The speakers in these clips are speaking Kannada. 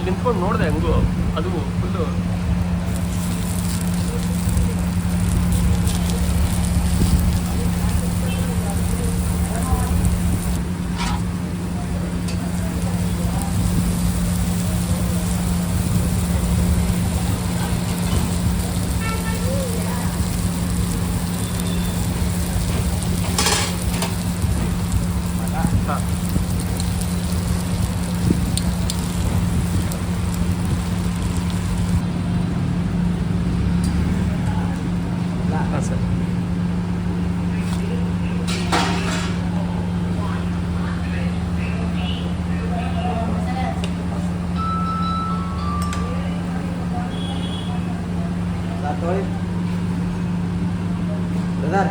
ನಿಂತ್ಕೊಂಡು ನೋಡಿದೆ ಹೆಂಗು ಅದು ಫುಲ್ಲು ಸರ್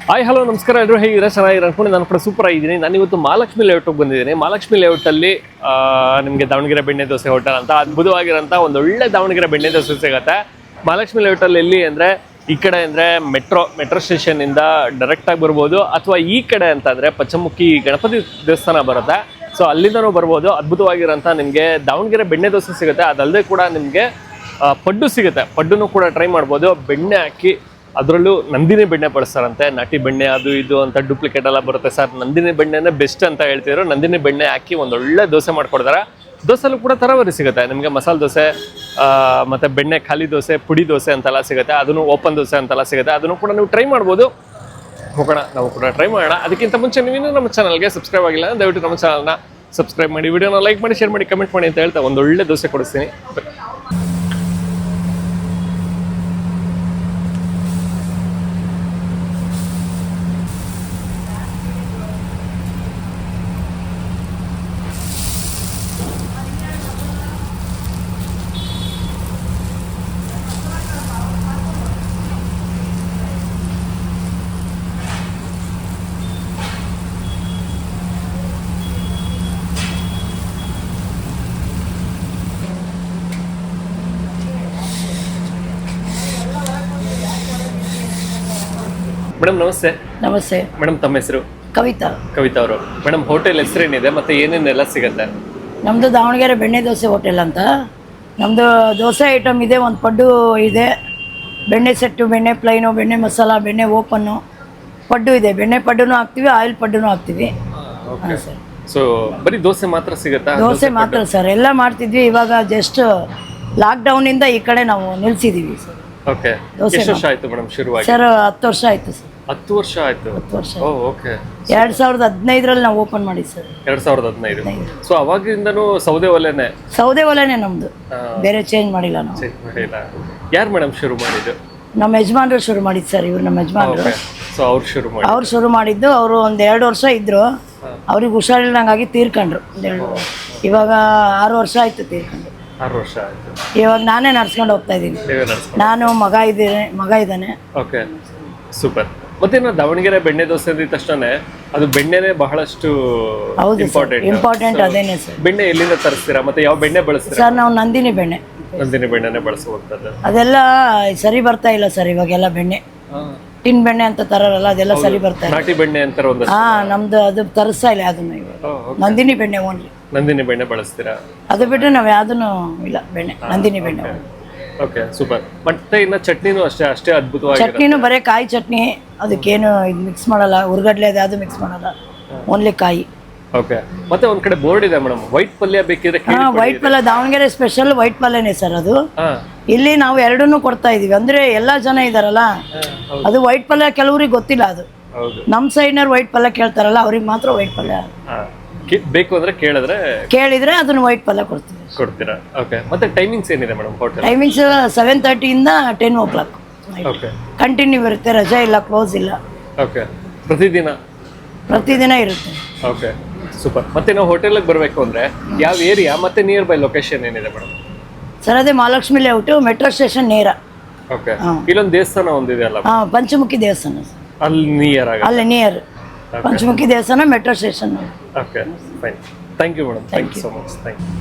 ಹಾಯ್ ಹಲೋ ನಮಸ್ಕಾರ ಎಲ್ಲರೂ ಹೇಗಿದ್ರೆ ಚೆನ್ನಾಗಿರೋ ಅನ್ಕೊಂಡು ನಾನು ಕೂಡ ಸೂಪರ್ ಆಗಿದ್ದೀನಿ. ನಾನು ಇವತ್ತು ಮಹಾಲಕ್ಷ್ಮಿ ಲೇಔಟ್ಗೆ ಬಂದಿದ್ದೀನಿ. ಮಹಾಲಕ್ಷ್ಮಿ ಲೇಔಟಲ್ಲಿ ನಿಮಗೆ ದಾವಣಗೆರೆ ಬೆಣ್ಣೆ ದೋಸೆ ಹೋಟೆಲ್ ಅಂತ ಅದ್ಭುತವಾಗಿರೋಂಥ ಒಂದು ಒಳ್ಳೆ ದಾವಣಗೆರೆ ಬೆಣ್ಣೆ ದೋಸೆ ಸಿಗುತ್ತೆ. ಮಹಾಲಕ್ಷ್ಮಿ ಲೇಔಟಲ್ಲಿ ಎಲ್ಲಿ ಅಂದರೆ ಈ ಕಡೆ ಅಂದರೆ ಮೆಟ್ರೋ ಸ್ಟೇಷನಿಂದ ಡೈರೆಕ್ಟಾಗಿ ಬರ್ಬೋದು, ಅಥವಾ ಈ ಕಡೆ ಅಂತಂದರೆ ಪಚ್ಚಮುಖಿ ಗಣಪತಿ ದೇವಸ್ಥಾನ ಬರುತ್ತೆ. ಸೊ ಅಲ್ಲಿಂದನೂ ಬರ್ಬೋದು. ಅದ್ಭುತವಾಗಿರೋಂಥ ನಿಮಗೆ ದಾವಣಗೆರೆ ಬೆಣ್ಣೆ ದೋಸೆ ಸಿಗುತ್ತೆ. ಅದಲ್ಲದೆ ಕೂಡ ನಿಮಗೆ ಪಡ್ಡು ಸಿಗುತ್ತೆ. ಪಡ್ಡುನೂ ಕೂಡ ಟ್ರೈ ಮಾಡ್ಬೋದು. ಬೆಣ್ಣೆ ಹಾಕಿ ಅದರಲ್ಲೂ ನಂದಿನಿ ಬೆಣ್ಣೆ ಬಳಸ್ತಾರಂತೆ. ನಾಟಿ ಬೆಣ್ಣೆ ಅದು ಇದು ಅಂತ ಡೂಪ್ಲಿಕೇಟ್ ಎಲ್ಲ ಬರುತ್ತೆ ಸರ್. ನಂದಿನಿ ಬೆಣ್ಣೆನೇ ಬೆಸ್ಟ್ ಅಂತ ಹೇಳ್ತಿದ್ರು. ನಂದಿನಿ ಬೆಣ್ಣೆ ಹಾಕಿ ಒಂದೊಳ್ಳೆ ದೋಸೆ ಮಾಡ್ಕೊಡ್ತಾರೆ. ದೋಸೆಲ್ಲೂ ಕೂಡ ತರವರಿ ಸಿಗುತ್ತೆ ನಿಮಗೆ. ಮಸಾಲೆ ದೋಸೆ ಮತ್ತು ಬೆಣ್ಣೆ ಖಾಲಿ ದೋಸೆ, ಪುಡಿ ದೋಸೆ ಅಂತೆಲ್ಲ ಸಿಗುತ್ತೆ. ಅದನ್ನು ಓಪನ್ ದೋಸೆ ಅಂತೆಲ್ಲ ಸಿಗುತ್ತೆ. ಅದನ್ನು ಕೂಡ ನೀವು ಟ್ರೈ ಮಾಡ್ಬೋದು. ಹೋಗೋಣ, ನಾವು ಕೂಡ ಟ್ರೈ ಮಾಡೋಣ. ಅದಕ್ಕಿಂತ ಮುಂಚೆ ನೀವಿನ್ನೂ ನಮ್ಮ ಚಾನಲ್ಗೆ ಸಬ್ಸ್ಕ್ರೈಬ್ ಆಗಿಲ್ಲ ದಯವಿಟ್ಟು ನಮ್ಮ ಚಾನಲ್ನ ಸಬ್ಸ್ಕ್ರೈಬ್ ಮಾಡಿ, ವಿಡಿಯೋನ ಲೈಕ್ ಮಾಡಿ, ಶೇರ್ ಮಾಡಿ, ಕಮೆಂಟ್ ಮಾಡಿ ಅಂತ ಹೇಳ್ತಾ ಒಂದೊಳ್ಳೆ ದೋಸೆ ಕೊಡಿಸ್ತೀನಿ. ಮೇಡಮ್ ನಮಸ್ತೆ. ನಮಸ್ತೆ ಮೇಡಮ್ ತಮ್ಮ ಹೆಸರು? ಕವಿತಾ. ಕವಿತಾ ಅವರು. ಮೇಡಮ್ ಹೋಟೆಲ್ ಹೆಸರೇನಿದೆ ಮತ್ತು ಏನೇನೆಲ್ಲ ಸಿಗುತ್ತೆ? ನಮ್ಮದು ದಾವಣಗೆರೆ ಬೆಣ್ಣೆ ದೋಸೆ ಹೋಟೆಲ್ ಅಂತ. ನಮ್ಮದು ದೋಸೆ ಐಟಮ್ ಇದೆ, ಒಂದು ಪಡ್ಡು ಇದೆ, ಬೆಣ್ಣೆ ಸೆಟ್ಟು, ಬೆಣ್ಣೆ ಪ್ಲೈನು, ಬೆಣ್ಣೆ ಮಸಾಲ, ಬೆಣ್ಣೆ ಓಪನ್ನು, ಪಡ್ಡು ಇದೆ. ಬೆಣ್ಣೆ ಪಡ್ಡುನೂ ಹಾಕ್ತೀವಿ, ಆಯಿಲ್ ಪಡ್ಡುನೂ ಹಾಕ್ತೀವಿ. ಹಾಂ ಸರ್. ಸೊ ಬರೀ ದೋಸೆ ಮಾತ್ರ ಸಿಗುತ್ತಾ? ದೋಸೆ ಮಾತ್ರ ಸರ್. ಎಲ್ಲ ಮಾಡ್ತಿದ್ವಿ, ಇವಾಗ ಜಸ್ಟ್ ಲಾಕ್ಡೌನಿಂದ ಈ ಕಡೆ ನಾವು ನಿಲ್ಸಿದ್ದೀವಿ ಸರ್. ಓಕೆ. ಎಷ್ಟು ವರ್ಷ ಆಯ್ತು ಮೇಡಮ್ ಶುರುವಾಗಿ? ಸರ್ 10 ವರ್ಷ ಆಯಿತು ಸರ್. 10 ವರ್ಷ ಆಯ್ತು. 10 ವರ್ಷ. ಓಕೆ. 2015ರಲ್ಲಿ ನಾವು ಓಪನ್ ಮಾಡಿದ್ದು ಸರ್. 2015. ಸೊ ಅವಾಗಿಂದನೂ ಸೌದೆ ಒಲೆನೇ? ಸೌದೆ ಒಲೆನೇ ನಮ್ಮದು, ಬೇರೆ ಚೇಂಜ್ ಮಾಡಿಲ್ಲ ನಾವು. ಯಾರು ಮೇಡಮ್ ಶುರು ಮಾಡಿದ್ದು? ನಮ್ಮ ಯಜಮಾನ್ರು ಶುರು ಮಾಡಿದ್ದು ಸರ್. ಇವ್ರು ನಮ್ಮ ಯಜಮಾನ್ರು. ಸೊ ಅವ್ರು ಶುರು ಮಾಡಿದ್ದು. ಅವರು ಒಂದು 2 ವರ್ಷ ಇದ್ರು, ಅವ್ರಿಗೆ ಹುಷಾರಿಲ್ಲದಂಗಾಗಿ ತೀರ್ಕೊಂಡ್ರು. ಇವಾಗ 6 ವರ್ಷ ಆಯ್ತು ತೀರ್ಕೊಂಡು. 6 ವರ್ಷ ಆಯ್ತು. ಇವಾಗ ನಾನೇ ನಡ್ಸ್ಕೊಂಡು ಹೋಗ್ತಾ ಇದ್ದೀನಿ. ನಾನು ಮಗ ಇದ್ದಾನೆ. Okay, super. ಮತ್ತೆ ದಾವಣಗೆರೆ ಬೆಣ್ಣೆ ದೋಸೆ ಅಂದಿದ ತಕ್ಷಣ ಅದು ಬೆಣ್ಣೆನೇ ಬಹಳಷ್ಟು ಇಂಪಾರ್ಟೆಂಟ್ ಅದೇನೆ ಸರ್. ಬೆಣ್ಣೆ ಎಲ್ಲಿಂದ ತರಿಸ್ತೀರಾ ಮತ್ತೆ ಯಾವ ಬೆಣ್ಣೆ ಬಳಸ್ತೀರಾ? ಸರ್ ನಾವು ನಂದಿನಿ ಬೆಣ್ಣೆನೇ ಬಳಸುವಂತದ್ದು. ಅದೆಲ್ಲ ಸರಿ ಬರ್ತಾ ಇಲ್ಲ ಸರ್ ಇವಾಗೆಲ್ಲ. ಬೆಣ್ಣೆ ಟಿನ್ ಬೆಣ್ಣೆ ಅಂತ ತರಲ್ಲ, ಅದೆಲ್ಲ ಸರಿ ಬರ್ತಾ ಇಲ್ಲ. ನಾಟಿ ಬೆಣ್ಣೆ ಅಂತಾರೆ ಒಂದು. ನಮ್ದು ಅದು ತರಿಸ್ತಾ ಇಲ್ಲ ಅದನ್ನ ಇವಾಗ. ನಂದಿನಿ ಬೆಣ್ಣೆ ಓನ್ಲಿ. ನಂದಿನಿ ಬೆಣ್ಣೆ ಬಳಸ್ತೀರಾ? ಅದು ಬಿಟ್ಟರೆ ನಾವು ಯಾವ್ದನ್ನು ಇಲ್ಲ, ಬೆಣ್ಣೆ ನಂದಿನಿ ಬೆಣ್ಣೆ. Okay, super. ಮತ್ತೆ ಇನ್ನ ಚಟ್ನಿನೂ ಅಷ್ಟೇ ಅದ್ಭುತವಾಗಿ. ಚಟ್ನಿನೂ ಬರೀ ಕಾಯಿ ಚಟ್ನಿ, ಅದಕ್ಕೇನು ಇದು ಮಿಕ್ಸ್ ಮಾಡಲ್ಲ, ಉರ್ಗಡ್ಲೆ ಅದು ಮಿಕ್ಸ್ ಮಾಡಲ್ಲ, ಓನ್ಲಿ ಕಾಯಿ. ಓಕೆ. ಮತ್ತೆ ಒಂದ್ ಕಡೆ ಬೋರ್ಡ್ ಇದೆ ಮೇಡಮ್, ವೈಟ್ ಪಲ್ಯ ಬೇಕಿದ್ರೆ. ವೈಟ್ ಪಲ್ಯ ದಾವಣಗೆರೆ ಸ್ಪೆಷಲ್ ವೈಟ್ ಪಲ್ಯನೇ ಸರ್ ಅದು. ಇಲ್ಲಿ ನಾವು ಎರಡನ್ನೂ ಕೊಡ್ತಾ ಇದೀವಿ. ಅಂದ್ರೆ ಎಲ್ಲಾ ಜನ ಇದಾರಲ್ಲ, ಅದು ವೈಟ್ ಪಲ್ಯ ಕೆಲವ್ರಿಗೆ ಗೊತ್ತಿಲ್ಲ. ಅದು ನಮ್ ಸೈಡ್ನವ್ರು ವೈಟ್ ಪಲ್ಯ ಕೇಳ್ತಾರಲ್ಲ, ಅವ್ರಿಗೆ ಮಾತ್ರ ವೈಟ್ ಪಲ್ಯ ಬೇಕು ಅಂದ್ರೆ ಕೇಳಿದ್ರೆ ಅದನ್ನ ವೈಟ್ ಪಲ್ಯ ಕೊಡ್ತೀರಾ? ಓಕೆ. ಮತ್ತೆ ಟೈಮಿಂಗ್ಸ್ ಏನಿದೆ ಮೇಡಮ್ ಹೋಟೆಲ್? ಟೈಮಿಂಗ್ಸ್ 7:30 ಇಂದ 10 o'clock ಕಂಟಿನ್ಯೂ ಇರುತ್ತೆ. ರಜಾ ಇಲ್ಲ, ಕ್ಲೋಸ್ ಇಲ್ಲ. ಓಕೆ. ಪ್ರತಿದಿನ ಇರುತ್ತೆ. Okay, super. ಮತ್ತೆ ನಾವು ಹೋಟೆಲ್ಗೆ ಬರಬೇಕು ಅಂದ್ರೆ ಯಾವ ಏರಿಯಾ ಮತ್ತೆ ನಿಯರ್ ಬೈ ಲೊಕೇಶನ್ ಏನಿದೆ ಮೇಡಮ್? ಸರ್ ಅದೇ ಮಹಾಲಕ್ಷ್ಮಿ ಲೇಔಟ್, ಮೆಟ್ರೋ ಸ್ಟೇಷನ್ ನೇರ. ಓಕೆ. ಇಲ್ಲೊಂದು ದೇವಸ್ಥಾನ ಒಂದಿದೆ ಅಲ್ಲ? ಪಂಚಮುಖಿ ದೇವಸ್ಥಾನ ಅಲ್ಲಿ ನಿಯರ್ ಪಂಚಮುಖಿ ದೇವಸ್ಥಾನ, metro station. Okay, fine. Thank you madam. Thank you so much. Thank you.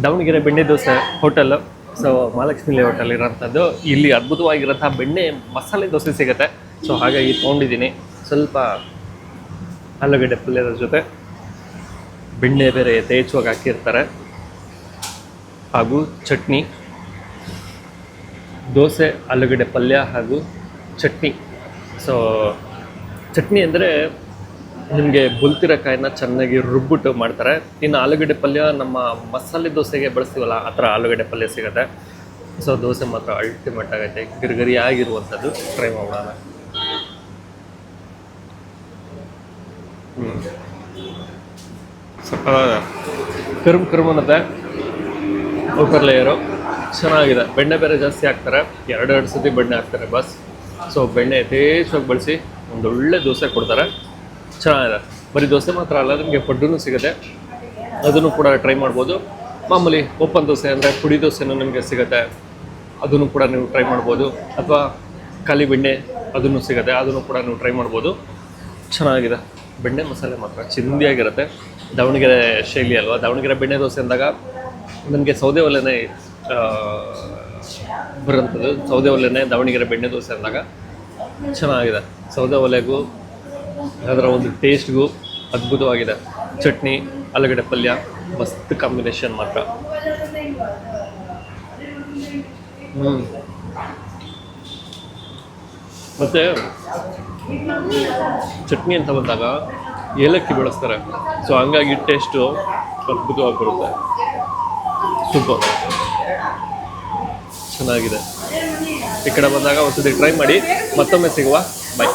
Davanagere ಬೆಣ್ಣೆ ದೋಸೆ ಹೋಟೆಲ್. ಸೊ ಮಹಾಲಕ್ಷ್ಮಿ ಲೇಔಟಲ್ಲಿ ಇರೋಂಥದ್ದು. ಇಲ್ಲಿ ಅದ್ಭುತವಾಗಿರೋಂಥ ಬೆಣ್ಣೆ ಮಸಾಲೆ ದೋಸೆ ಸಿಗುತ್ತೆ. ಸೊ ಹಾಗಾಗಿ ತೊಗೊಂಡಿದ್ದೀನಿ. ಸ್ವಲ್ಪ ಆಲೂಗಡ್ಡೆ ಪಲ್ಯದ ಜೊತೆ ಬೆಣ್ಣೆ ಬೇರೆ ಯಥೇಚ್ಛವಾಗಿ ಹಾಕಿರ್ತಾರೆ, ಹಾಗೂ ಚಟ್ನಿ, ದೋಸೆ, ಆಲೂಗಡ್ಡೆ ಪಲ್ಯ ಹಾಗೂ ಚಟ್ನಿ. ಸೊ ಚಟ್ನಿ ಅಂದರೆ ನಿಮಗೆ ಬುಲ್ತಿರಕಾಯಿನ ಚೆನ್ನಾಗಿ ರುಬ್ಬಿಟ್ಟು ಮಾಡ್ತಾರೆ. ಇನ್ನು ಆಲೂಗಡ್ಡೆ ಪಲ್ಯ ನಮ್ಮ ಮಸಾಲೆ ದೋಸೆಗೆ ಬಳಸ್ತೀವಲ್ಲ ಆ ಥರ ಆಲೂಗಡ್ಡೆ ಪಲ್ಯ ಸಿಗುತ್ತೆ. ಸೊ ದೋಸೆ ಮಾತ್ರ ಅಲ್ಟಿಮೇಟ್ ಆಗೈತೆ, ಗರಿಗರಿ ಆಗಿರುವಂಥದ್ದು. ಟ್ರೈ ಮಾಡೋಣ. ಸ್ವಲ್ಪ ಕರುಮ್ ಅನ್ನತ್ತೆ ಔಟರ್ ಲೇಯರು. ಚೆನ್ನಾಗಿದೆ. ಬೆಣ್ಣೆ ಬೇರೆ ಜಾಸ್ತಿ ಹಾಕ್ತಾರೆ, ಎರಡು ಸತಿ ಬೆಣ್ಣೆ ಹಾಕ್ತಾರೆ ಬಸ್. ಸೊ ಬೆಣ್ಣೆ ಯಥೇಚ್ಛವಾಗಿ ಬಳಸಿ ಒಂದೊಳ್ಳೆ ದೋಸೆ ಕೊಡ್ತಾರೆ. ಚೆನ್ನಾಗಿದೆ. ಬರೀ ದೋಸೆ ಮಾತ್ರ ಅಲ್ಲ, ನಿಮಗೆ ಪಡ್ಡೂ ಸಿಗುತ್ತೆ, ಅದನ್ನು ಕೂಡ ಟ್ರೈ ಮಾಡ್ಬೋದು. ಮಾಮೂಲಿ ಓಪನ್ ದೋಸೆ ಅಂದರೆ ಪುಡಿ ದೋಸೆನೂ ನಿಮಗೆ ಸಿಗುತ್ತೆ, ಅದನ್ನು ಕೂಡ ನೀವು ಟ್ರೈ ಮಾಡ್ಬೋದು. ಅಥವಾ ಖಾಲಿ ಬೆಣ್ಣೆ ಅದನ್ನು ಸಿಗುತ್ತೆ, ಅದನ್ನು ಕೂಡ ನೀವು ಟ್ರೈ ಮಾಡ್ಬೋದು. ಚೆನ್ನಾಗಿದೆ. ಬೆಣ್ಣೆ ಮಸಾಲೆ ಮಾತ್ರ ಚಿಂದಿಯಾಗಿರುತ್ತೆ. ದಾವಣಗೆರೆ ಶೈಲಿ ಅಲ್ವಾ. ದಾವಣಗೆರೆ ಬೆಣ್ಣೆ ದೋಸೆ ಅಂದಾಗ ನನಗೆ ಸೌದೆ ಒಲೆನೇ ಬರೋಂಥದ್ದು. ಸೌದೆ ಒಲೆನೇ ದಾವಣಗೆರೆ ಬೆಣ್ಣೆ ದೋಸೆ ಅಂದಾಗ ಚೆನ್ನಾಗಿದೆ. ಸೌದೆ ಒಲೆಗೂ ಅದರ ಒಂದು ಟೇಸ್ಟ್ಗೂ ಅದ್ಭುತವಾಗಿದೆ. ಚಟ್ನಿ, ಆಲೂಗಡ್ಡೆ ಪಲ್ಯ ಮಸ್ತ್ ಕಾಂಬಿನೇಷನ್ ಮಾತ್ರ. ಮತ್ತು ಚಟ್ನಿ ಅಂತ ಬಂದಾಗ ಏಲಕ್ಕಿ ಬಳಸ್ತಾರೆ. ಸೊ ಹಂಗಾಗಿ ಟೇಸ್ಟು ಅದ್ಭುತವಾಗಿ ಬರುತ್ತೆ. ಸೂಪರ್, ಚೆನ್ನಾಗಿದೆ. ಈ ಕಡೆ ಬಂದಾಗ ಒಂದ್ಸತಿ ಟ್ರೈ ಮಾಡಿ. ಮತ್ತೊಮ್ಮೆ ಸಿಗುವ. ಬಾಯ್.